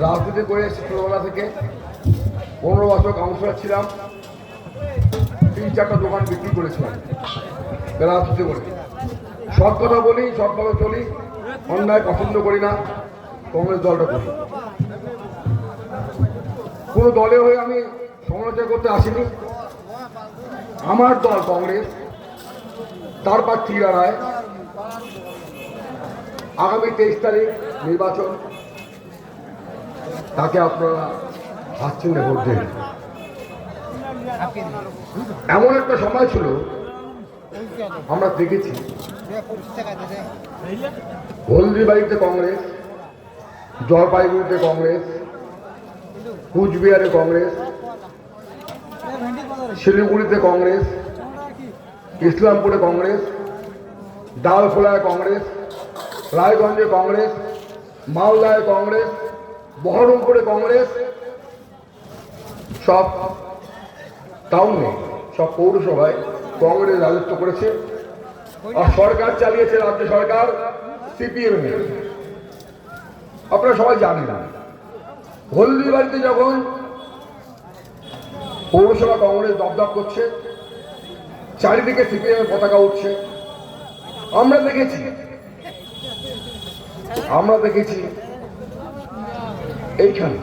রাজনীতি করে ছোটবেলা থেকে 15 বছর কাউন্সিলর ছিলাম, 3-4টা দোকান বিক্রি করেছিলাম রাজনীতি করে। সৎ কথা বলি, সৎভাবে চলি, অন্যায় পছন্দ করি না, কংগ্রেস দলটা করি। কোনো দলে হয়ে আমি সমালোচনা করতে আসিনি। আমার দল কংগ্রেস, তার প্রার্থী রায় আগামী 23 তারিখ নির্বাচন, তাকে আপনারা হাতচিহ্নে ভোট দেন। এমন একটা সময় ছিল আমরা দেখেছি হলদিবাড়িতে কংগ্রেস, জলপাইগুড়িতে কংগ্রেস, কুচবিহারে কংগ্রেস, শিলিগুড়িতে কংগ্রেস, ইসলামপুরে কংগ্রেস, ডালখোলায় কংগ্রেস, রায়গঞ্জে কংগ্রেস, মালদায় কংগ্রেস, বহরমপুরে কংগ্রেস, সব টাউনে, সব পৌরসভায় কংগ্রেস রাজত্ব করেছে। আর সরকার চালিয়েছে রাজ্য সরকার সিপিএম এর। আপনারা সবাই জানেন, হলদিবাড়িতে যখন পৌরসভা কংগ্রেস দপদপ করছে, চারিদিকে সিপিএম এর পতাকা উঠছে, আমরা দেখেছি এইখানে